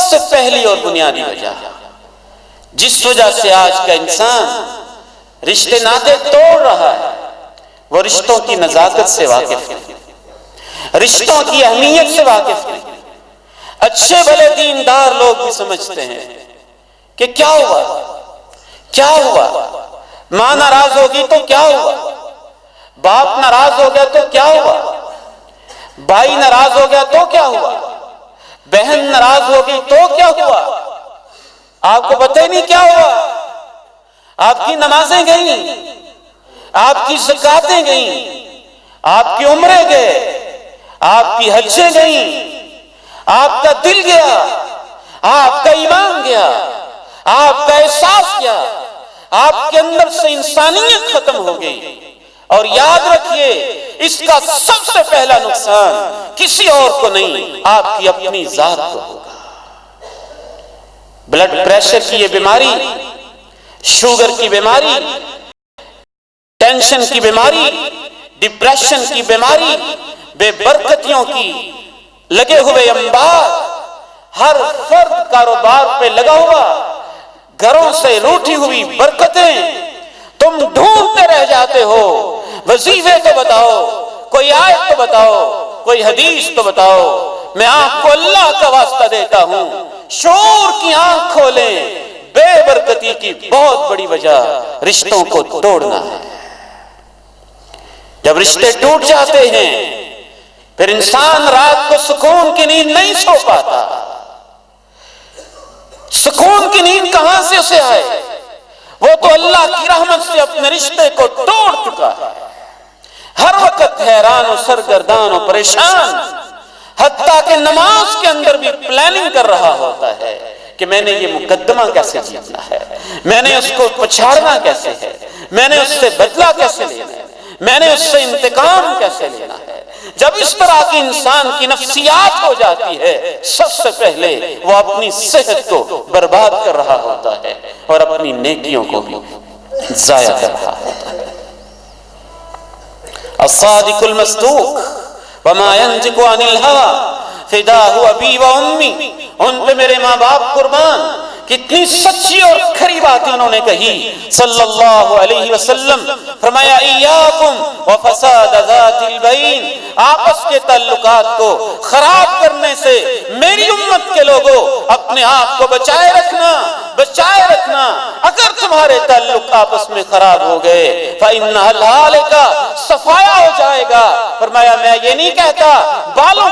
سے پہلی اور بنیادی وجہ جس وجہ سے آج کا انسان رشتے ناطے توڑ رہا ہے وہ رشتوں کی نزاکت سے واقف نہیں، رشتوں کی اہمیت سے واقف نہیں۔ اچھے بھلے دیندار لوگ بھی سمجھتے ہیں کہ کیا ہوا ماں ناراض ہوگی تو کیا ہوا، باپ ناراض ہو گیا تو کیا ہوا، بھائی ناراض ہو گیا تو کیا ہوا، بہن ناراض ہوگی تو کیا ہوا، آپ کو پتہ ہی نہیں کیا ہوا، آپ کی نمازیں گئیں، آپ کی زکاتیں گئیں، آپ کی عمریں گئے، آپ کی حجیں گئیں، آپ کا دل گیا، آپ کا ایمان گیا، آپ کا احساس گیا، آپ کے اندر سے انسانیت ختم ہو گئی۔ اور یاد رکھیے اس کا سب سے پہلا نقصان کسی اور کو نہیں، آپ کی اپنی ذات کو ہوگا۔ بلڈ پریشر کی یہ بیماری، شوگر کی بیماری، ٹینشن کی بیماری، ڈپریشن کی بیماری، بے برکتیوں کی لگے ہوئے انبار، ہر فرد کاروبار پہ لگا ہوا، گھروں سے روٹھی ہوئی برکتیں، تم ڈھونڈتے رہ جاتے ہو۔ وظیفے تو بتاؤ، کوئی آیت تو بتاؤ، کوئی حدیث تو بتاؤ۔ میں آپ کو اللہ کا واسطہ دیتا ہوں، شعور کی آنکھ کھولیں، بے برکتی کی بہت بڑی وجہ رشتوں کو توڑنا ہے۔ جب رشتے ٹوٹ جاتے ہیں پھر انسان رات کو سکون کی نیند نہیں سو پاتا۔ سکون کی نیند کہاں سے اسے آئے؟ وہ تو اللہ کی رحمت سے اپنے رشتے کو توڑ چکا ہے، ہر وقت حیران و سرگردان و پریشان، حتیٰ کہ نماز کے اندر بھی پلاننگ کر رہا ہوتا ہے کہ میں نے یہ مقدمہ کیسے جیتنا ہے، میں نے اس کو پچھاڑنا کیسے ہے، میں نے اس سے بدلہ کیسے لینا ہے، میں نے اس سے انتقام کیسے لینا ہے۔ جب اس طرح کی انسان کی نفسیات ہو جاتی ہے، سب سے پہلے وہ اپنی صحت کو برباد کر رہا ہوتا ہے اور اپنی نیکیوں کو بھی ضائع کر رہا ہوتا ہے۔ الصادق المصدوق وما ينطق عن الهوى فداه ابی و امی، ان پہ میرے ماں باپ قربان۔ کتنی سچی اور کھری باتیں انہوں نے کہی صلی اللہ علیہ وسلم۔ فرمایا ایاکم وفساد ذات البین، آپس کے تعلقات کو خراب کرنے سے میری امت کے لوگوں اپنے آپ کو بچائے رکھنا، بچائے رکھنا۔ اگر تمہارے تعلق آپس میں خراب ہو گئے فإنها الهالکہ، صفایا ہو جائے گا۔ فرمایا میں یہ نہیں کہتا بالوں